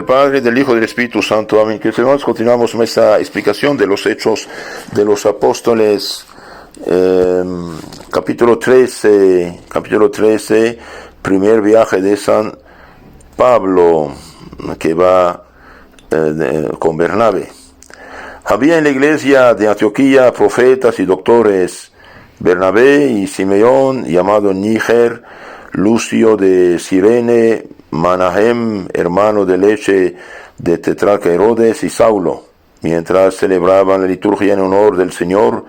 Del Padre, del Hijo y del Espíritu Santo. Amén. Que hermanos, continuamos con esta explicación de los Hechos de los Apóstoles, capítulo 13, primer viaje de San Pablo, que va con Bernabé. Había en la iglesia de Antioquía profetas y doctores, Bernabé y Simeón, llamado Níger, Lucio de Cirene, Manahem, hermano de leche de tetrarca Herodes, y Saulo. Mientras celebraban la liturgia en honor del Señor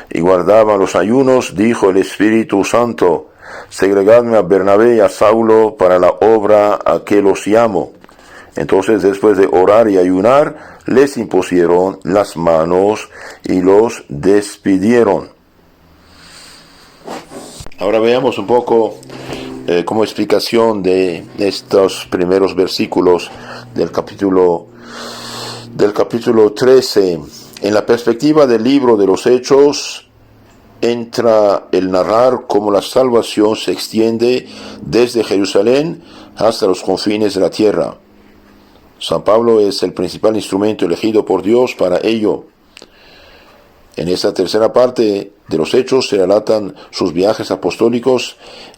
y guardaban los ayunos, dijo el Espíritu Santo: segregadme a Bernabé y a Saulo para la obra a que los llamo. Entonces, después de orar y ayunar, les impusieron las manos y los despidieron. Ahora veamos un poco como explicación de estos primeros versículos del capítulo 13. En la perspectiva del libro de los Hechos entra el narrar cómo la salvación se extiende desde Jerusalén hasta los confines de la tierra. San Pablo es el principal instrumento elegido por Dios para ello. En esta tercera parte de los Hechos se relatan sus viajes apostólicos,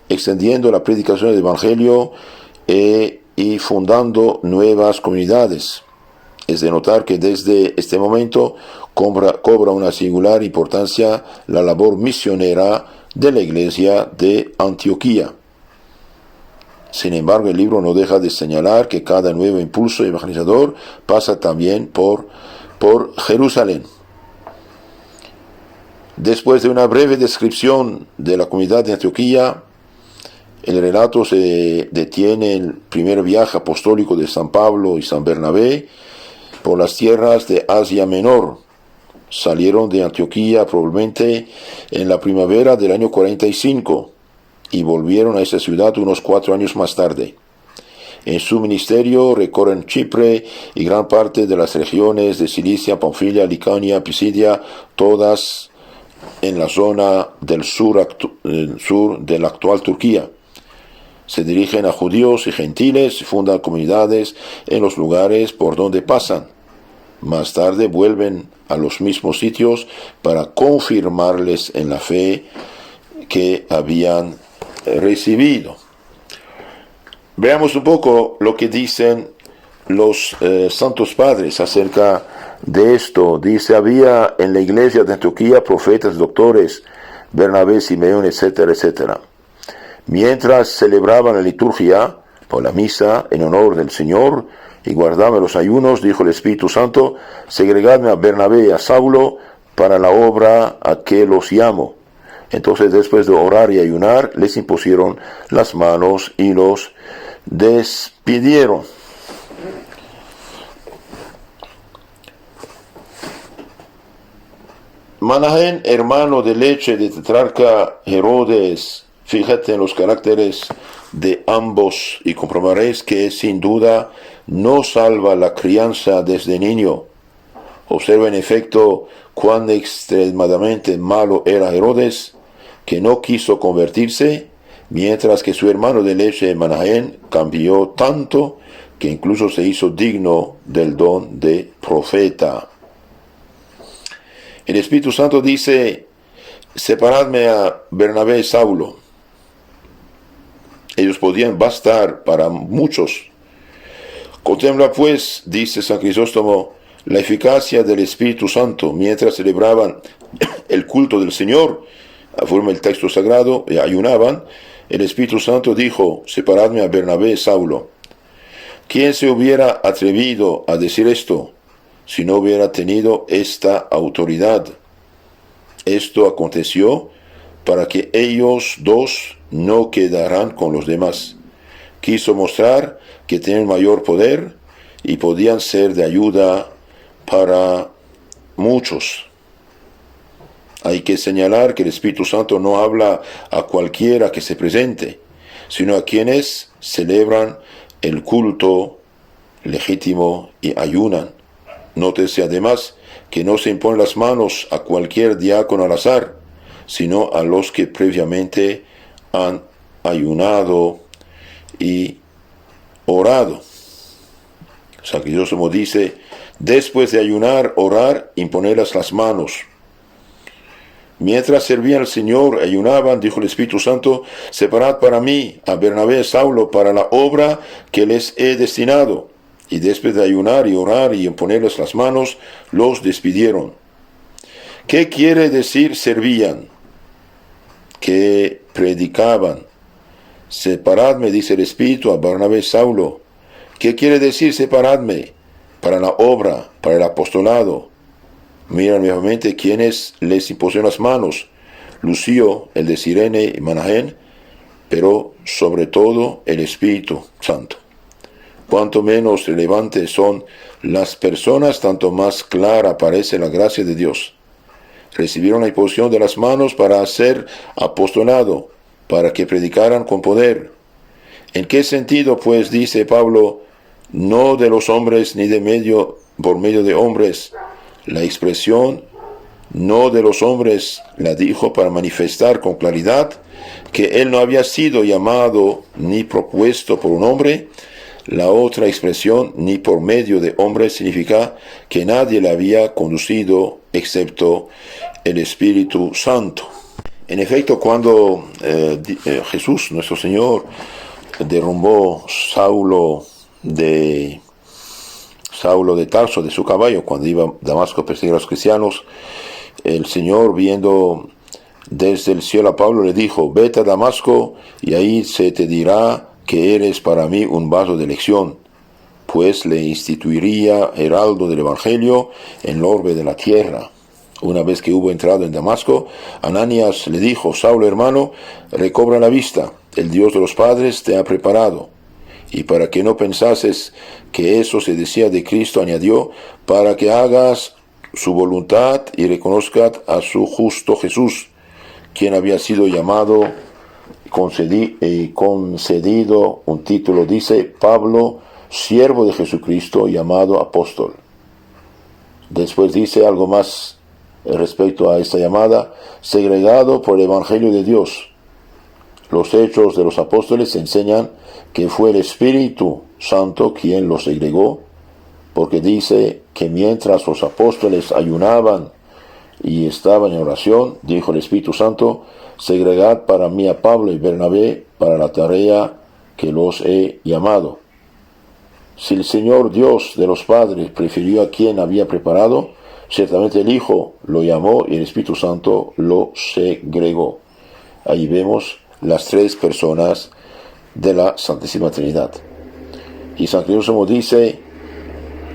extendiendo la predicación del Evangelio y fundando nuevas comunidades. Es de notar que desde este momento cobra una singular importancia la labor misionera de la iglesia de Antioquía. Sin embargo, el libro no deja de señalar que cada nuevo impulso evangelizador pasa también por Jerusalén. Después de una breve descripción de la comunidad de Antioquía, el relato se detiene en el primer viaje apostólico de San Pablo y San Bernabé por las tierras de Asia Menor. Salieron de Antioquía probablemente en la primavera del año 45 y volvieron a esa ciudad unos 4 años más tarde. En su ministerio recorren Chipre y gran parte de las regiones de Cilicia, Panfilia, Licaonia, Pisidia, todas en la zona del sur de la actual Turquía. Se dirigen a judíos y gentiles y fundan comunidades en los lugares por donde pasan. Más tarde vuelven a los mismos sitios para confirmarles en la fe que habían recibido. Veamos un poco lo que dicen los santos padres acerca de esto. Dice: había en la iglesia de Antioquía profetas, doctores, Bernabé, Simeón, etcétera, etcétera. Mientras celebraban la liturgia o la misa en honor del Señor y guardaban los ayunos, dijo el Espíritu Santo: segregadme a Bernabé y a Saulo para la obra a que los llamo. Entonces, después de orar y ayunar, les impusieron las manos y los despidieron. Manahem, hermano de leche de tetrarca Herodes. Fíjate en los caracteres de ambos y comprobaréis que sin duda no salva la crianza desde niño. Observa en efecto cuán extremadamente malo era Herodes, que no quiso convertirse, mientras que su hermano de leche Manahem cambió tanto que incluso se hizo digno del don de profeta. El Espíritu Santo dice: separadme a Bernabé y Saulo. Ellos podían bastar para muchos. Contempla pues, dice San Crisóstomo, la eficacia del Espíritu Santo. Mientras celebraban el culto del Señor, afirma el texto sagrado, y ayunaban, el Espíritu Santo dijo: separadme a Bernabé y Saulo. ¿Quién se hubiera atrevido a decir esto si no hubiera tenido esta autoridad? Esto aconteció para que ellos dos no quedaran con los demás. Quiso mostrar que tenían mayor poder y podían ser de ayuda para muchos. Hay que señalar que el Espíritu Santo no habla a cualquiera que se presente, sino a quienes celebran el culto legítimo y ayunan. Nótese además que no se imponen las manos a cualquier diácono al azar, sino a los que previamente han ayunado y orado. San Crisóstomo dice, después de ayunar, orar, imponerlas las manos. Mientras servían al Señor, ayunaban, dijo el Espíritu Santo, separad para mí a Bernabé y Saulo para la obra que les he destinado. Y después de ayunar y orar y imponerles las manos, los despidieron. ¿Qué quiere decir servían? Que predicaban. Separadme, dice el Espíritu, a Bernabé y Saulo. ¿Qué quiere decir separadme? Para la obra, para el apostolado. Miran nuevamente quienes les impusieron las manos. Lucio, el de Cirene y Manahén, pero sobre todo el Espíritu Santo. Cuanto menos relevantes son las personas, tanto más clara aparece la gracia de Dios. Recibieron la imposición de las manos para hacer apostolado, para que predicaran con poder. ¿En qué sentido, pues, dice Pablo, no de los hombres ni por medio de hombres? La expresión no de los hombres la dijo para manifestar con claridad que él no había sido llamado ni propuesto por un hombre. La otra expresión, ni por medio de hombres, significa que nadie le había conducido excepto el Espíritu Santo. En efecto, cuando Jesús, nuestro Señor, derrumbó Saulo de Tarso, de su caballo, cuando iba a Damasco a perseguir a los cristianos, el Señor, viendo desde el cielo a Pablo, le dijo, vete a Damasco y ahí se te dirá que eres para mí un vaso de elección, pues le instituiría heraldo del Evangelio en el orbe de la tierra. Una vez que hubo entrado en Damasco, Ananías le dijo, Saulo hermano, recobra la vista, el Dios de los padres te ha preparado. Y para que no pensases que eso se decía de Cristo, añadió, para que hagas su voluntad y reconozcas a su justo Jesús, quien había sido llamado y concedido un título, dice Pablo, siervo de Jesucristo, llamado apóstol. Después dice algo más respecto a esta llamada, segregado por el Evangelio de Dios. Los hechos de los apóstoles enseñan que fue el Espíritu Santo quien los segregó, porque dice que mientras los apóstoles ayunaban y estaban en oración, dijo el Espíritu Santo, segregad para mí a Pablo y Bernabé para la tarea que los he llamado. Si el Señor Dios de los padres prefirió a quien había preparado, ciertamente el Hijo lo llamó y el Espíritu Santo lo segregó. Ahí vemos las tres personas de la Santísima Trinidad. Y San Crisóstomo dice,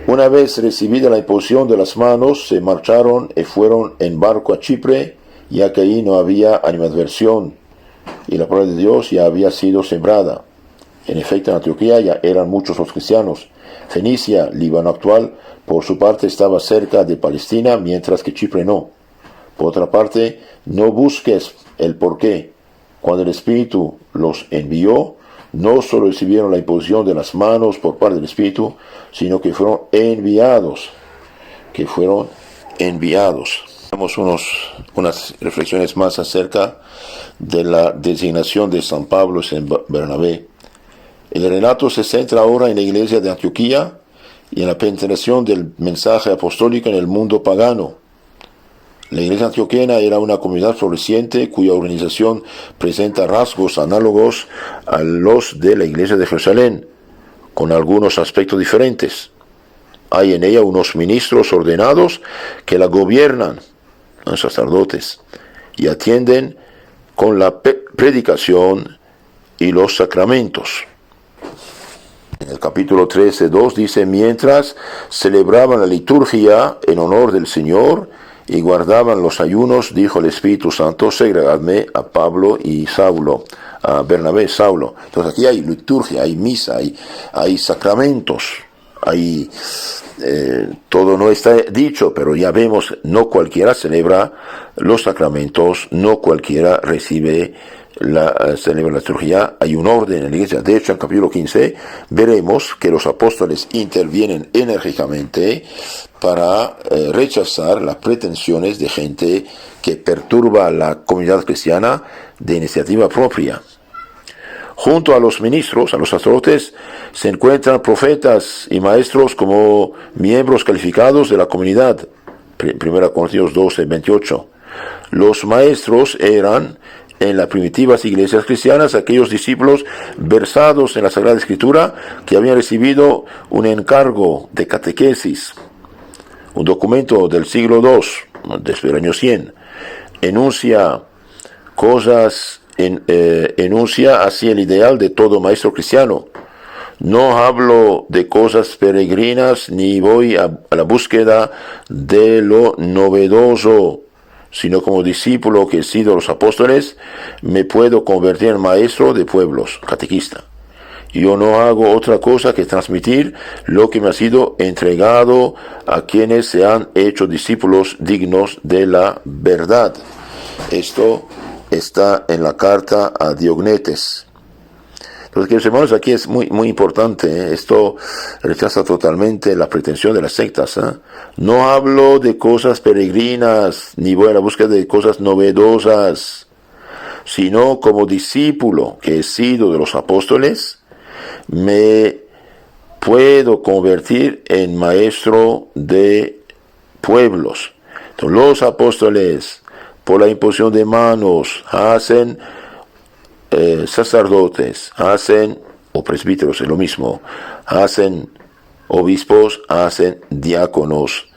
una vez recibida la imposición de las manos, se marcharon y fueron en barco a Chipre, ya que ahí no había animadversión y la palabra de Dios ya había sido sembrada. En efecto, en Antioquía ya eran muchos los cristianos. Fenicia, Líbano actual, por su parte estaba cerca de Palestina, mientras que Chipre no. Por otra parte, no busques el porqué. Cuando el Espíritu los envió, no solo recibieron la imposición de las manos por parte del Espíritu, sino que fueron enviados. Vamos unas reflexiones más acerca de la designación de San Pablo y San Bernabé. El relato se centra ahora en la iglesia de Antioquía y en la penetración del mensaje apostólico en el mundo pagano. La iglesia antioquena era una comunidad floreciente cuya organización presenta rasgos análogos a los de la iglesia de Jerusalén, con algunos aspectos diferentes. Hay en ella unos ministros ordenados que la gobiernan, los sacerdotes, y atienden con la predicación y los sacramentos. En el capítulo 13:2 dice, mientras celebraban la liturgia en honor del Señor y guardaban los ayunos, dijo el Espíritu Santo, segregadme a Pablo y Saulo, a Bernabé y Saulo. Entonces aquí hay liturgia, hay misa, hay sacramentos, todo no está dicho, pero ya vemos, no cualquiera celebra los sacramentos, no cualquiera celebra la liturgia, hay un orden en la iglesia. De hecho, en el capítulo 15 veremos que los apóstoles intervienen enérgicamente para rechazar las pretensiones de gente que perturba la comunidad cristiana de iniciativa propia. Junto a los ministros, a los sacerdotes, se encuentran profetas y maestros como miembros calificados de la comunidad. 1 Corintios 12, 28. Los maestros eran, en las primitivas iglesias cristianas, aquellos discípulos versados en la Sagrada Escritura que habían recibido un encargo de catequesis. Un documento del siglo II, desde el año 100, enuncia así el ideal de todo maestro cristiano. No hablo de cosas peregrinas ni voy a la búsqueda de lo novedoso, sino como discípulo que he sido de los apóstoles, me puedo convertir en maestro de pueblos, catequista. Yo no hago otra cosa que transmitir lo que me ha sido entregado a quienes se han hecho discípulos dignos de la verdad. Esto está en la carta a Diognetes. Entonces, queridos hermanos, aquí es muy importante. Esto rechaza totalmente la pretensión de las sectas. No hablo de cosas peregrinas, ni voy a la búsqueda de cosas novedosas, sino como discípulo que he sido de los apóstoles, me puedo convertir en maestro de pueblos. Entonces, los apóstoles, por la imposición de manos, hacen sacerdotes, o presbíteros, es lo mismo, hacen obispos, hacen diáconos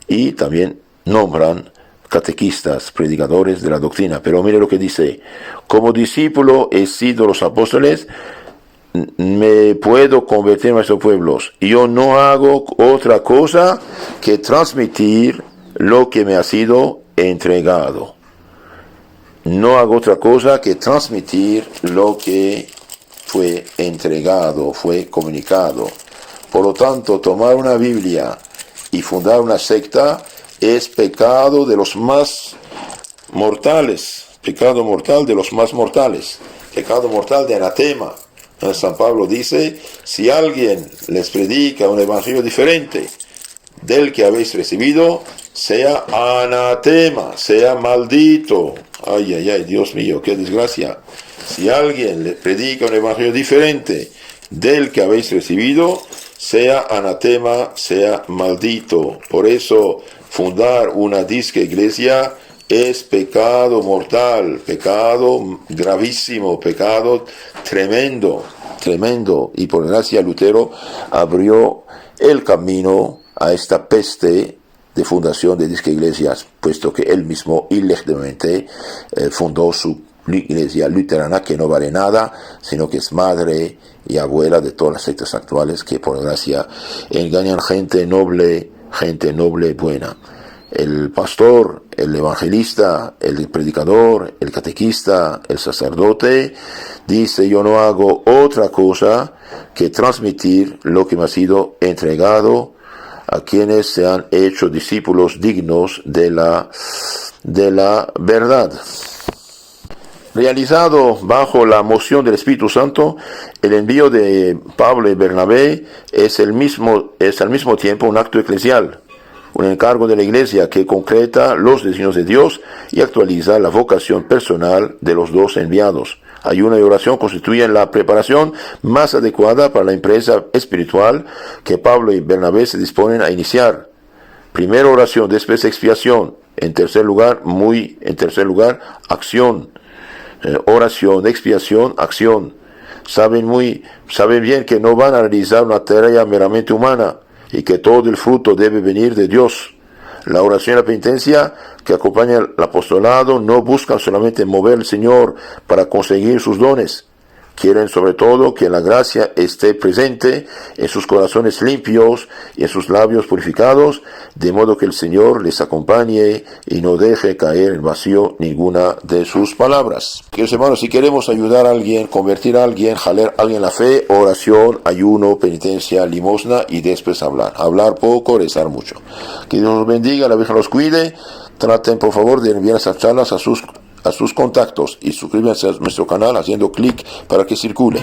y también nombran catequistas, predicadores de la doctrina. Pero mire lo que dice: como discípulo he sido los apóstoles, me puedo convertir en maestro de pueblos. Yo no hago otra cosa que transmitir lo que me ha sido entregado. No hago otra cosa que transmitir lo que fue entregado, fue comunicado. Por lo tanto, tomar una Biblia y fundar una secta es pecado de los más mortales, pecado mortal de los más mortales, pecado mortal de anatema. San Pablo dice: si alguien les predica un evangelio diferente del que habéis recibido, sea anatema, sea maldito. Ay, Dios mío, qué desgracia. Si alguien le predica un evangelio diferente del que habéis recibido, sea anatema, sea maldito. Por eso, fundar una disque iglesia es pecado mortal, pecado gravísimo, pecado tremendo. Y por gracia Lutero abrió el camino a esta peste de fundación de disque iglesias, puesto que él mismo ilegítimamente fundó su iglesia luterana, que no vale nada, sino que es madre y abuela de todas las sectas actuales que por gracia engañan gente noble buena. El pastor, el evangelista, el predicador, el catequista, el sacerdote dice: yo no hago otra cosa que transmitir lo que me ha sido entregado a quienes se han hecho discípulos dignos de la verdad. Realizado bajo la moción del Espíritu Santo, el envío de Pablo y Bernabé es al mismo tiempo un acto eclesial, un encargo de la Iglesia que concreta los designios de Dios y actualiza la vocación personal de los dos enviados. Ayuno y oración constituyen la preparación más adecuada para la empresa espiritual que Pablo y Bernabé se disponen a iniciar. Primero oración, después expiación. En tercer lugar, acción. Oración, expiación, acción. Saben bien que no van a realizar una tarea meramente humana y que todo el fruto debe venir de Dios. La oración y la penitencia que acompaña el apostolado no buscan solamente mover al Señor para conseguir sus dones. Quieren sobre todo que la gracia esté presente en sus corazones limpios y en sus labios purificados, de modo que el Señor les acompañe y no deje caer en vacío ninguna de sus palabras. Queridos hermanos, si queremos ayudar a alguien, convertir a alguien, jalar a alguien en la fe, oración, ayuno, penitencia, limosna y después hablar. Hablar poco, rezar mucho. Que Dios los bendiga, la Virgen los cuide. Traten por favor de enviar esas charlas a sus contactos y suscríbanse a nuestro canal haciendo clic para que circule.